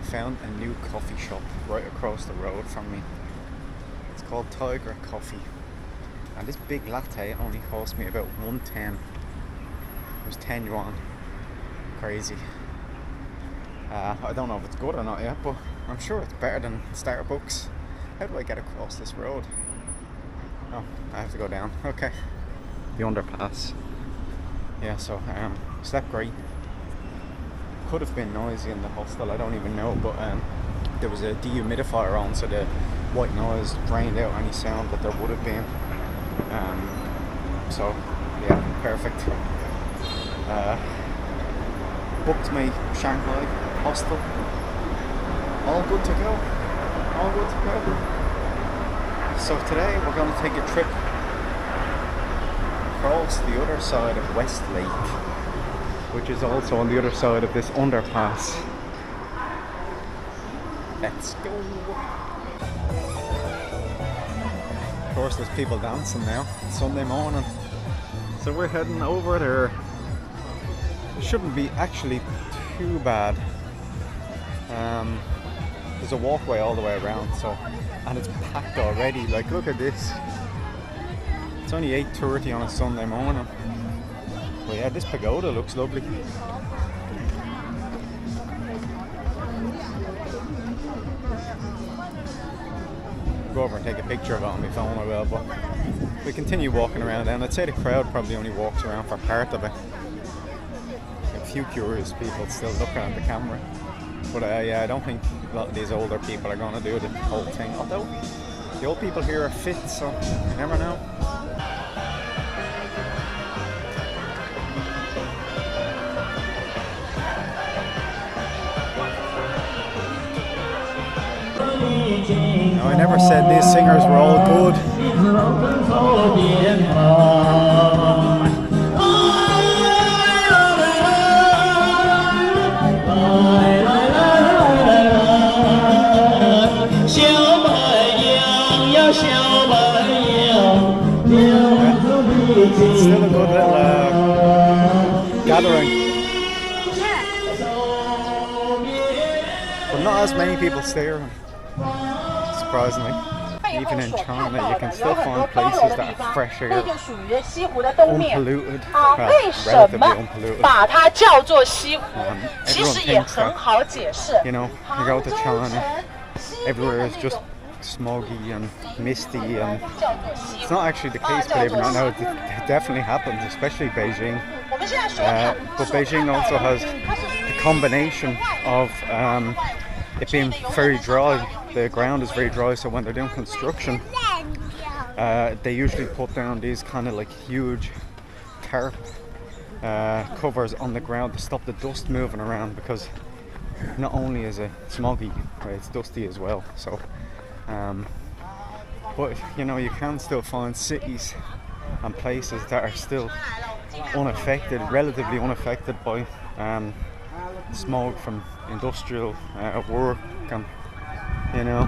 found a new coffee shop right across the road from me. It's called Tiger Coffee, and this big latte only cost me about 110. It was 10 yuan. Crazy. I don't know if it's good or not yet, but I'm sure it's better than Starbucks. How do I get across this road? Oh, I have to go down. Okay. The underpass. Yeah, so slept great. Could have been noisy in the hostel, I don't even know, but there was a dehumidifier on, so the white noise drained out any sound that there would have been. So yeah, perfect. Booked my Shanghai hostel. All good to go. All good to go. So today we're going to take a trip across the other side of West Lake, which is also on the other side of this underpass. Let's go. Of course there's people dancing now. It's Sunday morning. So we're heading over there. It shouldn't be actually too bad. There's a walkway all the way around, and it's packed already. Like, look at this. It's only 8:30 on a Sunday morning. But yeah, this pagoda looks lovely. Go over and take a picture of it on my phone, I will, but we continue walking around, and I'd say the crowd probably only walks around for part of it. A few curious people still looking at the camera. But yeah, I don't think a lot of these older people are going to do the whole thing. Although the old people here are fit, so you never know. No, I never said these singers were all good. It's still a good little gathering. But not as many people stare, surprisingly. Even in China, you can still find places that are fresh air, unpolluted, relatively unpolluted. Everyone thinks that, you know, you go to China, everywhere is just smoggy and misty, and it's not actually the case, believe it or not. It definitely happens, especially Beijing. But Beijing also has the combination of it being very dry. The ground is very dry, so when they're doing construction, they usually put down these kind of like huge tarp covers on the ground to stop the dust moving around, because not only is it smoggy, right, it's dusty as well. So but you know, you can still find cities and places that are still unaffected, relatively unaffected by smoke from industrial work, and you know,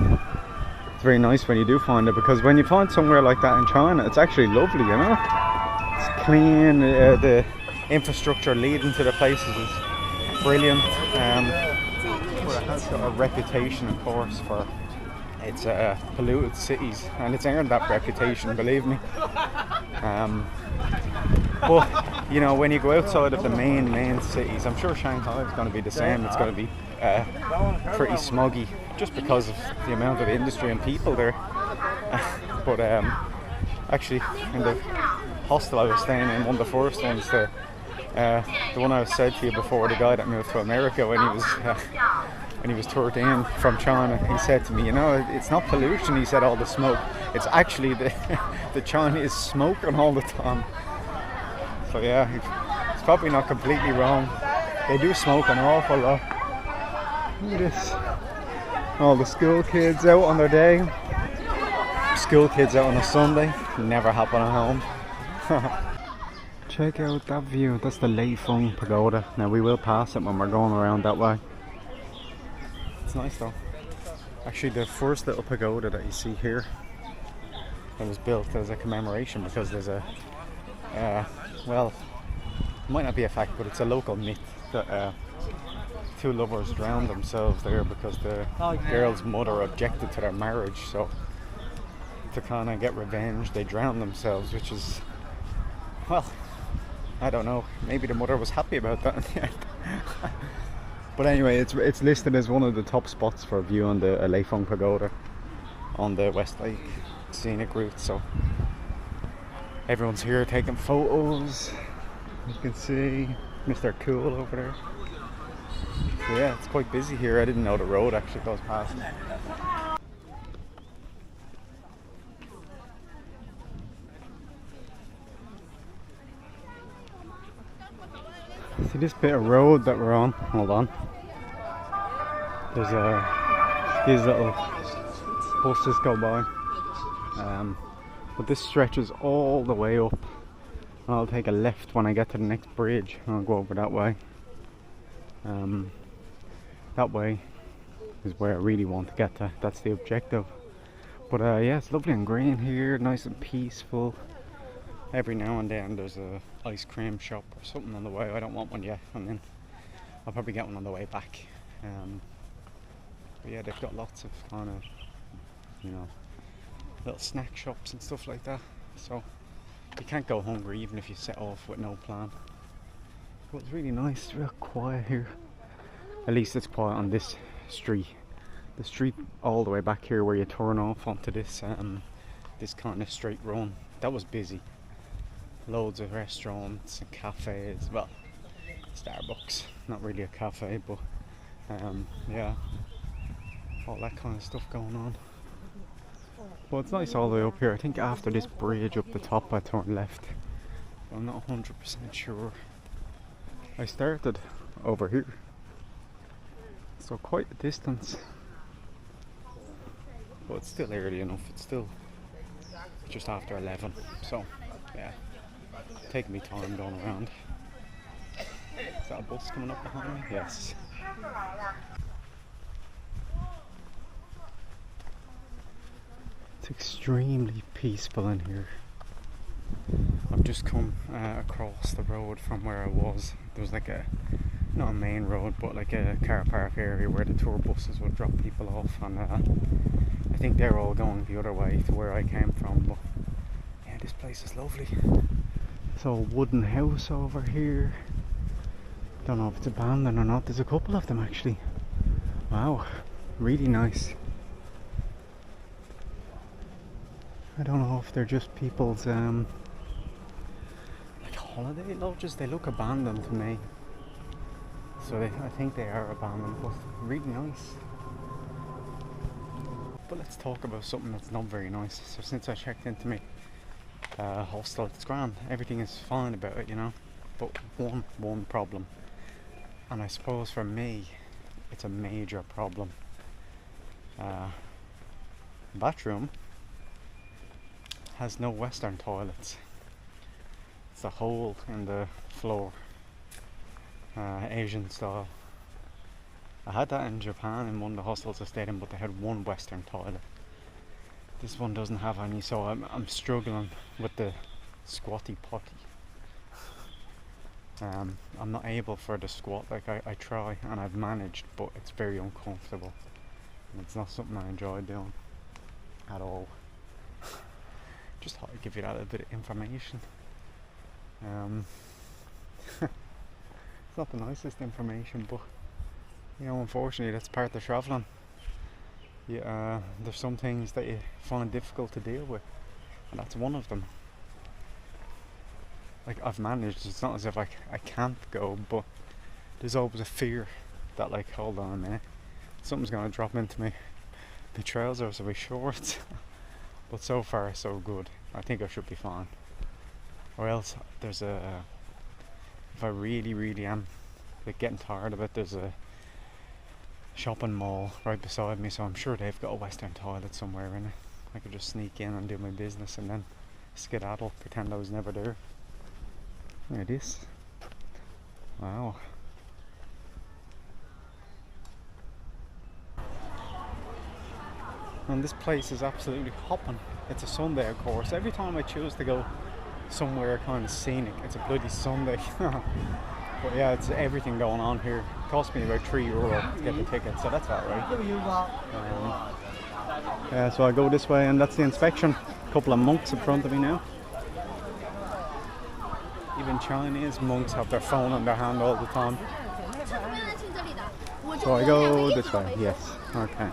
it's very nice when you do find it, because when you find somewhere like that in China, it's actually lovely, you know. It's clean, the infrastructure leading to the places is brilliant, but it has got a reputation, of course, for its polluted cities, and it's earned that reputation, believe me. But you know, when you go outside of the main cities, I'm sure Shanghai is going to be the same. It's going to be pretty smoggy, just because of the amount of industry and people there. But actually, in the hostel I was staying in, one of the first ones, the one I said to you before, the guy that moved to America when he was 13 from China, he said to me, you know, it's not pollution, he said, all the smoke. It's actually the Chinese smoking all the time. So yeah, it's probably not completely wrong. They do smoke an awful lot. Look at this. All the school kids out on their day. School kids out on a Sunday. Never happen at home. Check out that view. That's the Lei Feng Pagoda. Now we will pass it when we're going around that way. It's nice though. Actually, the first little pagoda that you see here, that was built as a commemoration, because there's a well, it might not be a fact, but it's a local myth that two lovers drowned themselves there because the girl's mother objected to their marriage, so to kind of get revenge they drowned themselves, which is, well, I don't know, maybe the mother was happy about that in the end. But anyway, it's listed as one of the top spots for a view on the Leifeng Pagoda on the West Lake scenic route, so everyone's here taking photos. You can see Mr. Cool over there. So yeah, it's quite busy here. I didn't know the road actually goes past. See this bit of road that we're on? Hold on. There's these little buses go by. But this stretches all the way up. And I'll take a left when I get to the next bridge. I'll go over that way. That way is where I really want to get to. That's the objective. But yeah, it's lovely and green here, nice and peaceful. Every now and then there's a ice cream shop or something on the way. I don't want one yet, and then I'll probably get one on the way back. But yeah, they've got lots of kind of, you know, little snack shops and stuff like that. So you can't go hungry even if you set off with no plan. But it's really nice, it's real quiet here. At least it's quiet on this street. The street all the way back here where you turn off onto this this kind of straight run, that was busy. Loads of restaurants and cafes, well, Starbucks, not really a cafe, but yeah, all that kind of stuff going on. But it's nice all the way up here. I think after this bridge up the top I turn left. I'm not 100% sure. I started over here, so quite a distance, but it's still early enough. It's still just after 11, so yeah, taking me time going around. Is that a bus coming up behind me? Yes. It's extremely peaceful in here. I've just come across the road from where I was. There was like a, not a main road, but like a car park area where the tour buses would drop people off, and I think they're all going the other way to where I came from. But yeah, this place is lovely. It's a wooden house over here. Don't know if it's abandoned or not. There's a couple of them actually. Wow, really nice. I don't know if they're just people's like holiday lodges. They look abandoned to me, so I think they are abandoned, but really nice. But let's talk about something that's not very nice. So since I checked into my hostel, it's grand. Everything is fine about it, you know. But one problem, and I suppose for me, it's a major problem. Bathroom has no Western toilets. It's a hole in the floor, Asian style. I had that in Japan in one of the hostels I stayed in, but they had one Western toilet. This one doesn't have any, so I'm struggling with the squatty potty. I'm not able for the squat. Like I try and I've managed, but it's very uncomfortable. And it's not something I enjoy doing at all. Just thought I'd give you that a bit of information. It's not the nicest information, but you know, unfortunately that's part of travelling. Yeah, there's some things that you find difficult to deal with, and that's one of them. Like I've managed, it's not as if I can't go, but there's always a fear that, like, hold on a minute, something's going to drop into me. The trousers or my shorts. But so far so good. I think I should be fine. Or else there's a, if I really am like getting tired of it, there's a shopping mall right beside me, so I'm sure they've got a Western toilet somewhere in it. I could just sneak in and do my business and then skedaddle, pretend I was never there. Look at this. Wow. And this place is absolutely hopping. It's a Sunday, of course. Every time I choose to go somewhere kind of scenic, it's a bloody Sunday. But yeah, it's everything going on here. cost me about €3 to get the ticket, so that's alright. Yeah, so I go this way, and that's the inspection. A couple of monks in front of me now. Even Chinese monks have their phone in their hand all the time. So I go this way, yes, okay.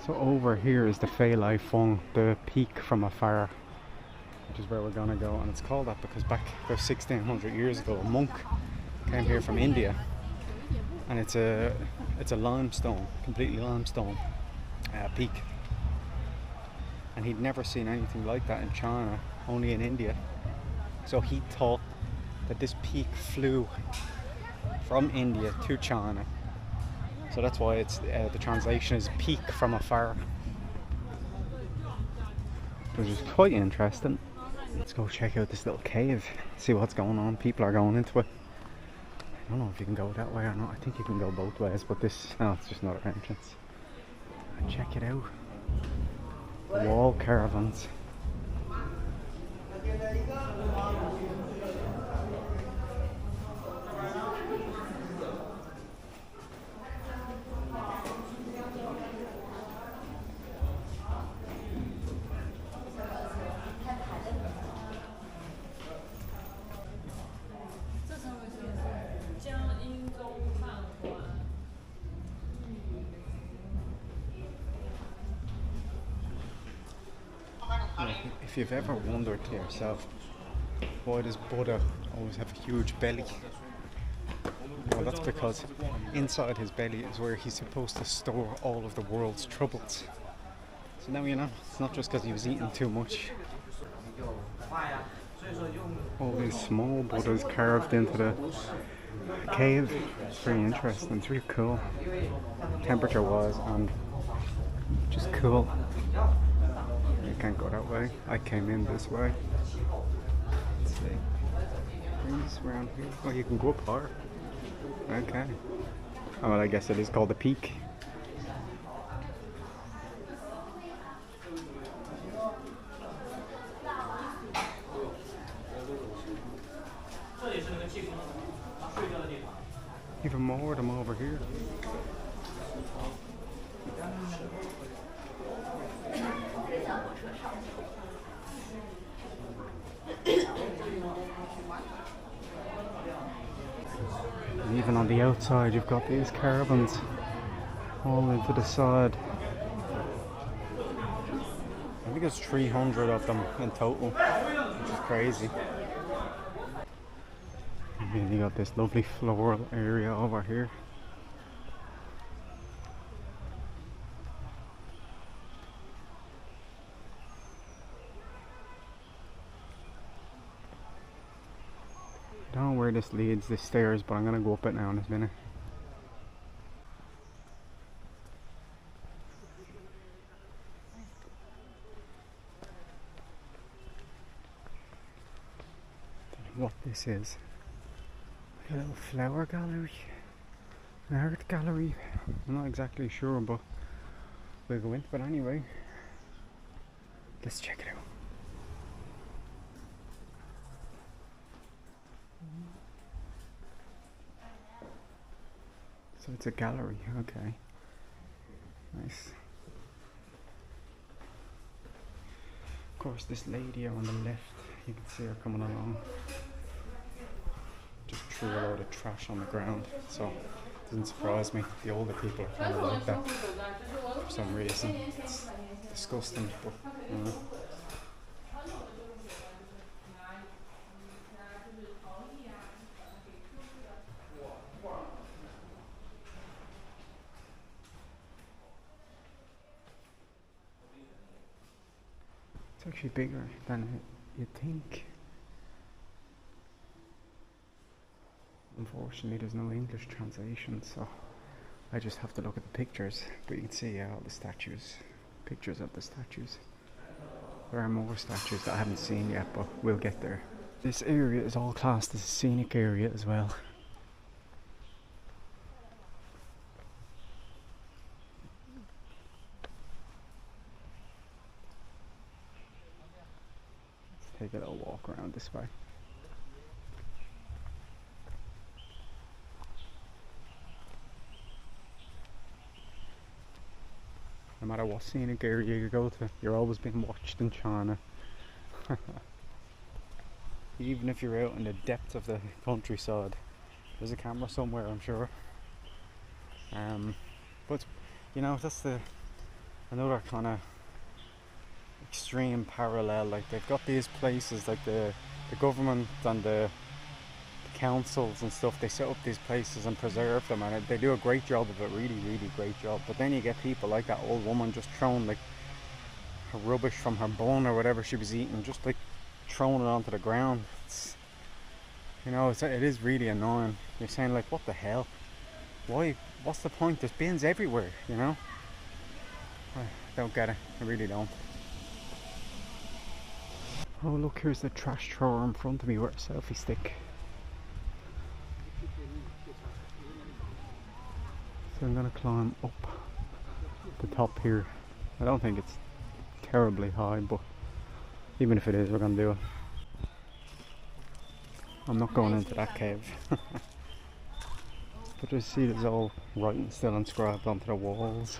So over here is the Feilai Peak, the peak from afar, which is where we're gonna go, and it's called that because back about 1600 years ago a monk came here from India, and it's a limestone, completely limestone peak, and he'd never seen anything like that in China, only in India. So he thought that this peak flew from India to China. So that's why it's the translation is peak from afar, which is quite interesting. Let's go check out this little cave, see what's going on. People are going into it. I don't know if you can go that way or not. I think you can go both ways, but this, no, it's just another entrance. Check it out. Wall caravans. If you've ever wondered to yourself, why does Buddha always have a huge belly? Well, that's because inside his belly is where he's supposed to store all of the world's troubles. So now you know, it's not just because he was eating too much. All these small Buddhas carved into the cave. It's very interesting, it's really cool. Temperature wise, and just cool. You can't go that way. I came in this way. Let's see. Bring this around here. Oh, you can go up higher. Okay. Oh, well, I guess it is called the peak. Even more of them over here. And even on the outside you've got these caravans all into the side. I think there's 300 of them in total, which is crazy. And then you got this lovely floral area over here. I don't know where this leads, this stairs, but I'm gonna go up it now in a minute. Don't know what this is. Like a little flower gallery, an art gallery. I'm not exactly sure, but we'll go into it anyway. Let's check it out. So it's a gallery, okay. Nice. Of course, this lady on the left, you can see her coming along. Just threw a load of trash on the ground, so it doesn't surprise me. The older people are kind of like that for some reason. It's disgusting, but you know. It's actually bigger than you'd think. Unfortunately, there's no English translation, so I just have to look at the pictures. But you can see all the statues, pictures of the statues. There are more statues that I haven't seen yet, but we'll get there. This area is all classed as a scenic area as well. Take a little walk around this way. No matter what scenic area you go to, you're always being watched in China. Even if you're out in the depths of the countryside, there's a camera somewhere, I'm sure. But you know, that's another kind of extreme parallel. Like, they've got these places, like the government and the councils and stuff, they set up these places and preserve them, and they do a great job of it, really great job. But then you get people like that old woman just throwing like her rubbish from her bun or whatever she was eating, just like throwing it onto the ground. It's, you know, it is really annoying. You're saying like, what the hell, why, what's the point? There's bins everywhere, you know. I don't get it, I really don't. Oh look, here's the trash thrower in front of me with a selfie stick. So I'm going to climb up the top here. I don't think it's terribly high, but even if it is, we're going to do it. I'm not going into that cave. But you see there's all writing still inscribed onto the walls.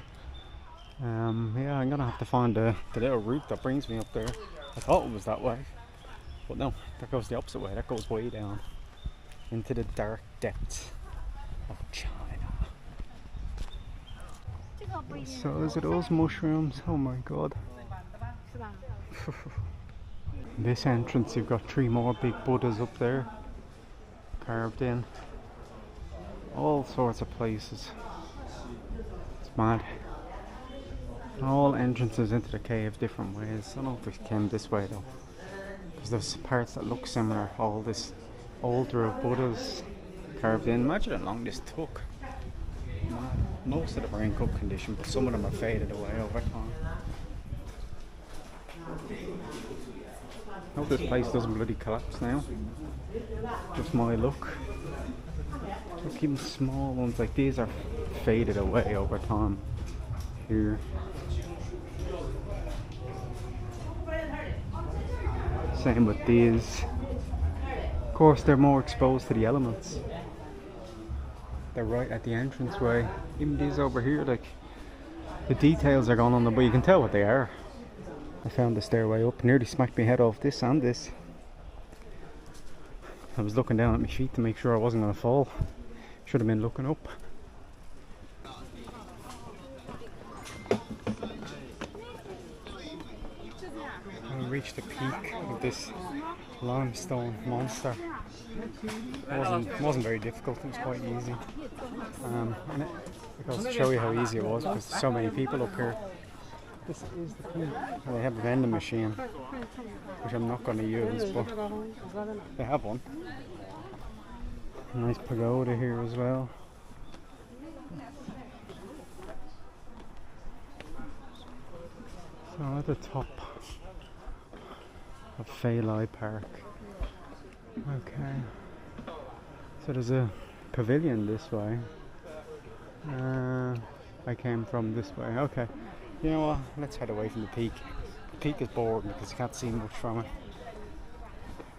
Yeah, I'm going to have to find the little route that brings me up there. I thought it was that way, but no, that goes the opposite way. That goes way down into the dark depths of China. So is it those mushrooms? Oh my god. This entrance, you've got 3 more big Buddhas up there, carved in. All sorts of places. It's mad. All entrances into the cave different ways. I don't know if we came this way though, because there's parts that look similar. All this altar of Buddhas carved in. Imagine how long this took. Most of them are in good condition, but some of them are faded away over time. I hope this place doesn't bloody collapse now. Just my luck. Look, even small ones like these are faded away over time. Here. Same with these. Of course, they're more exposed to the elements. They're right at the entranceway. Even these over here, like, the details are gone on them, but you can tell what they are. I found the stairway up, nearly smacked my head off this and this. I was looking down at my feet to make sure I wasn't going to fall. Should have been looking up. I reached the peak of this limestone monster. It wasn't very difficult, it was quite easy. And it goes to show you how easy it was because there's so many people up here. This is the peak. They have a vending machine, which I'm not going to use, but they have one. Nice pagoda here as well. So at the top of Feilai Park. Okay. So there's a pavilion this way. I came from this way. Okay. You know what? Let's head away from the peak. The peak is boring because you can't see much from it.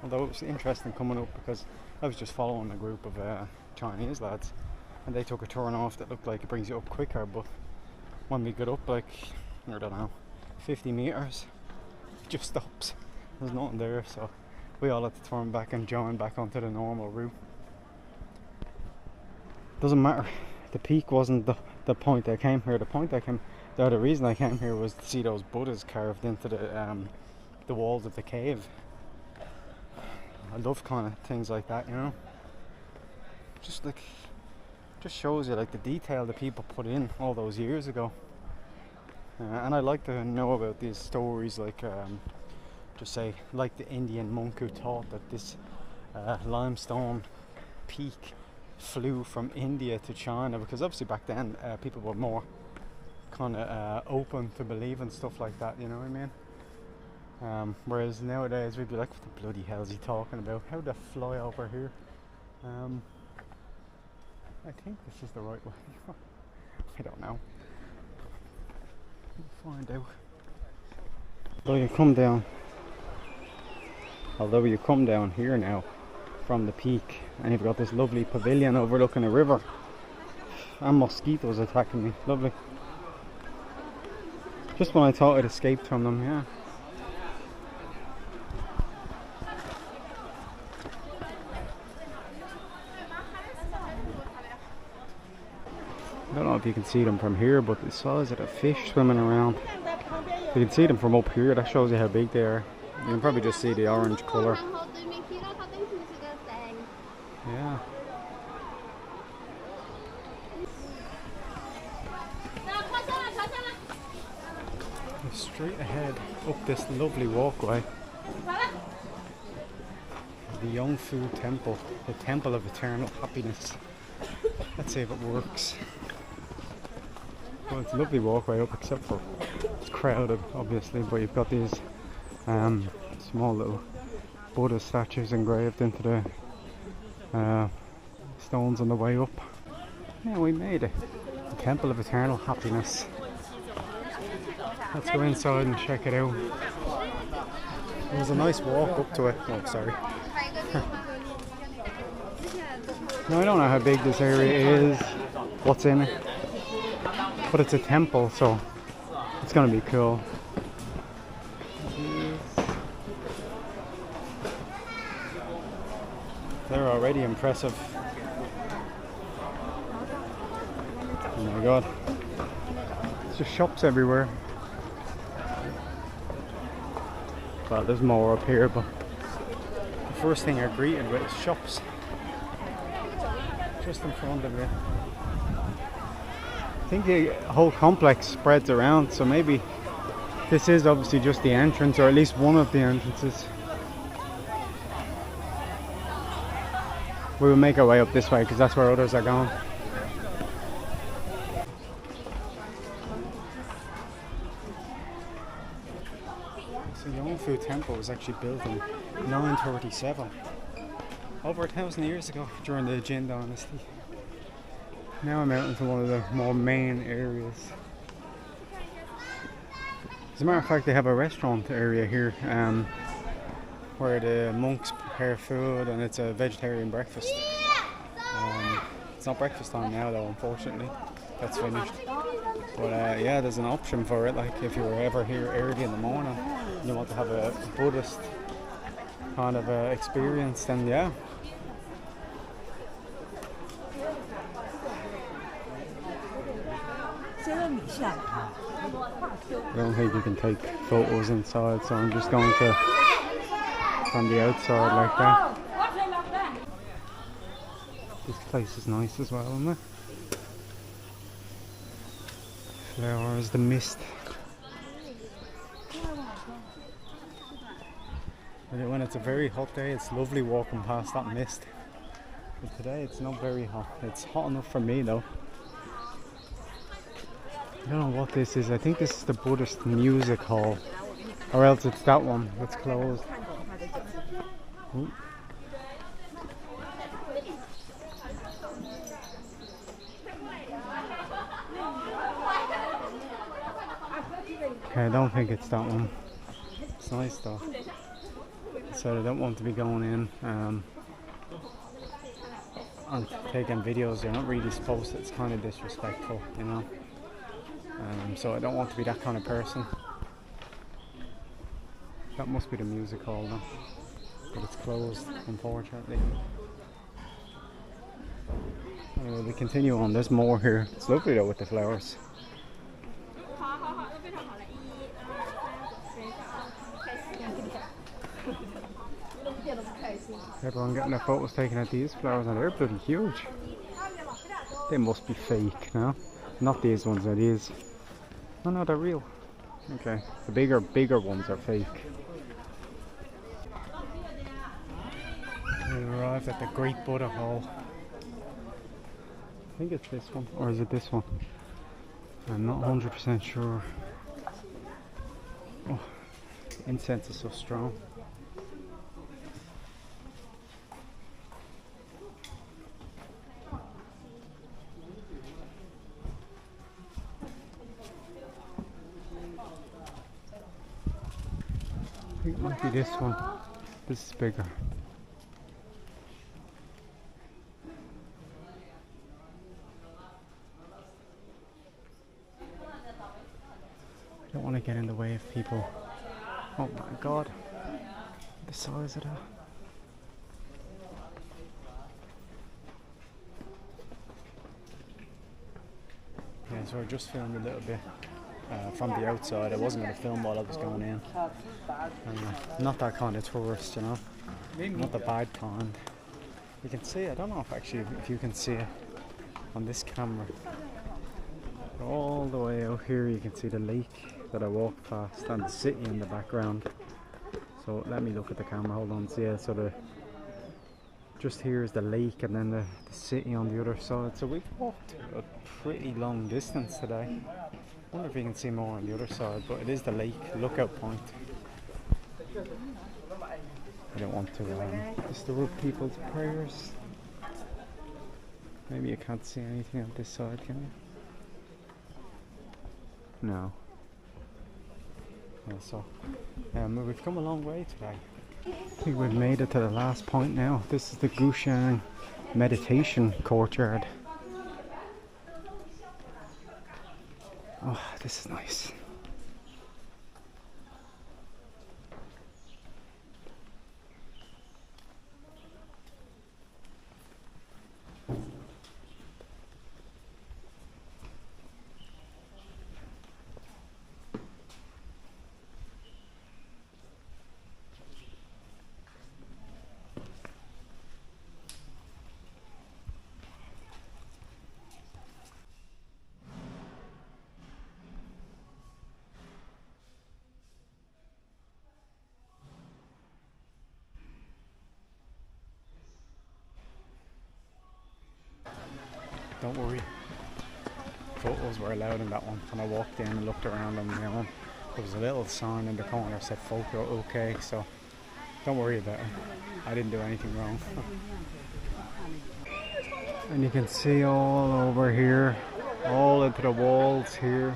Although it was interesting coming up because I was just following a group of Chinese lads, and they took a turn off that looked like it brings you up quicker, but when we got up like, I don't know, 50 meters, it just stops. There's nothing there, so we all had to turn back and join back onto the normal route. Doesn't matter. The peak wasn't the point I came here. The reason I came here was to see those Buddhas carved into the walls of the cave. I love kind of things like that, you know. Just shows you like the detail that people put in all those years ago. And I like to know about these stories, like just say like the Indian monk who taught that this limestone peak flew from India to China, because obviously back then people were more kind of open to believing stuff like that, you know what I mean? Whereas nowadays we'd be like, what the bloody hell is he talking about? How did I fly over here? I think this is the right way. I don't know. We'll find out. Although you come down here now from the peak, and you've got this lovely pavilion overlooking a river, and mosquitoes attacking me. Lovely. Just when I thought I'd escaped from them, yeah. I don't know if you can see them from here, but the size of the fish swimming around. You can see them from up here, that shows you how big they are. You can probably just see the orange colour. Yeah. Straight ahead up this lovely walkway, the Lingyin Temple, the Temple of Eternal Happiness. Let's see if it works. Well, it's a lovely walkway up, except for it's crowded, obviously, but you've got these small little Buddhist statues engraved into the stones on the way up. Yeah, we made it. The Temple of Eternal Happiness. Let's go inside and check it out. It was a nice walk up to it. Oh, sorry. Now, I don't know how big this area is, what's in it, but it's a temple, so it's going to be cool. They're already impressive. Oh my god. There's just shops everywhere. Well, there's more up here, but the first thing you're greeted with is shops. Just in front of you. I think the whole complex spreads around, so maybe this is obviously just the entrance, or at least one of the entrances. We will make our way up this way because that's where others are going. So the Lingyin Temple was actually built in 937, over 1,000 years ago, during the Jin dynasty. Now I'm out into one of the more main areas. As a matter of fact, they have a restaurant area here where the monks prepare food, and it's a vegetarian breakfast. It's not breakfast time now though, unfortunately. That's finished. But yeah, there's an option for it, like if you were ever here early in the morning and you want to have a Buddhist kind of experience, then yeah. I don't think you can take photos inside, so I'm just going to from the outside like that. This place is nice as well, isn't it? Flowers, the mist. And when it's a very hot day, it's lovely walking past that mist. But today it's not very hot. It's hot enough for me though. I don't know what this is. I think this is the Buddhist music hall, or else it's that one that's closed. Ooh. Okay, I don't think it's that one. It's nice though. So I don't want to be going in and taking videos. You're not really supposed to. It's kind of disrespectful, you know. So I don't want to be that kind of person. That must be the music hall though, but it's closed, unfortunately. Anyway, we continue on. There's more here. It's lovely though with the flowers. Everyone getting their photos taken at these flowers, and they're bloody huge. They must be fake, no? Not these ones, are these? Oh no, they're real. Okay, the bigger ones are fake. We arrived at the Great Buddha Hall. I think it's this one, or is it this one? I'm not 100% sure. Oh, incense is so strong. I think it might be this one. This is bigger. Don't want to get in the way of people. Oh my god, the size of that. Yeah, so I just filmed a little bit from the outside. I wasn't going to film while I was going in. Not that kind of tourist, you know. Not the bad kind. You can see, I don't know if you can see it on this camera. All the way out here you can see the lake that I walked past and the city in the background. So let me look at the camera, hold on. So yeah, so just here is the lake and then the city on the other side. So we've walked a pretty long distance today. I wonder if you can see more on the other side, but it is the lake lookout point. I don't want to disturb people's prayers. Maybe you can't see anything on this side, can you? No. Yeah, so we've come a long way today. I think we've made it to the last point now. This is the Gushang meditation courtyard. Oh, this is nice. Don't worry, photos were allowed in that one. When I walked in and looked around on my own, there was a little sign in the corner that said photo okay, so don't worry about it. I didn't do anything wrong. And you can see all over here, all into the walls here,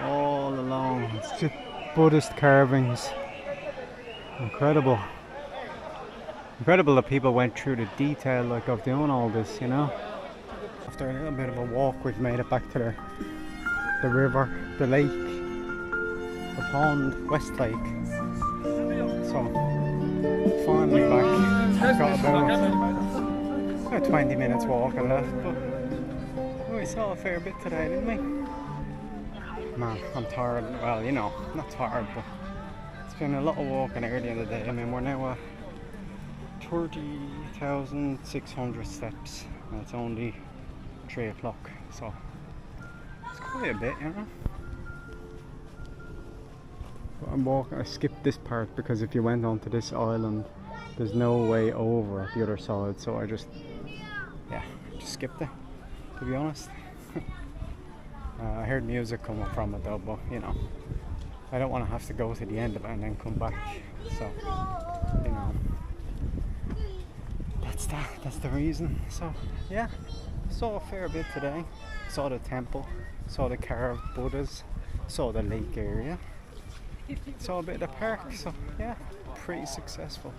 all along. It's just Buddhist carvings. Incredible. Incredible that people went through the detail like of doing all this, you know. After a little bit of a walk, we've made it back to the river, the lake, the pond, West Lake. So, finally back. Got about 20 minutes walk and left, but we saw a fair bit today, didn't we? Man, I'm tired. Well, you know, not tired, but it's been a lot of walking earlier in the day. I mean, we're now at 30,600 steps, and it's only 3 o'clock, so it's quite a bit, you know. But I'm walking, I skipped this part because if you went onto this island there's no way over at the other side, so I just skipped it, to be honest. I heard music coming from it though, but you know, I don't want to have to go to the end of it and then come back, so you know, that's the reason. So yeah, saw a fair bit today. Saw the temple, saw the carved Buddhas, saw the lake area, saw a bit of the park, so yeah, pretty successful.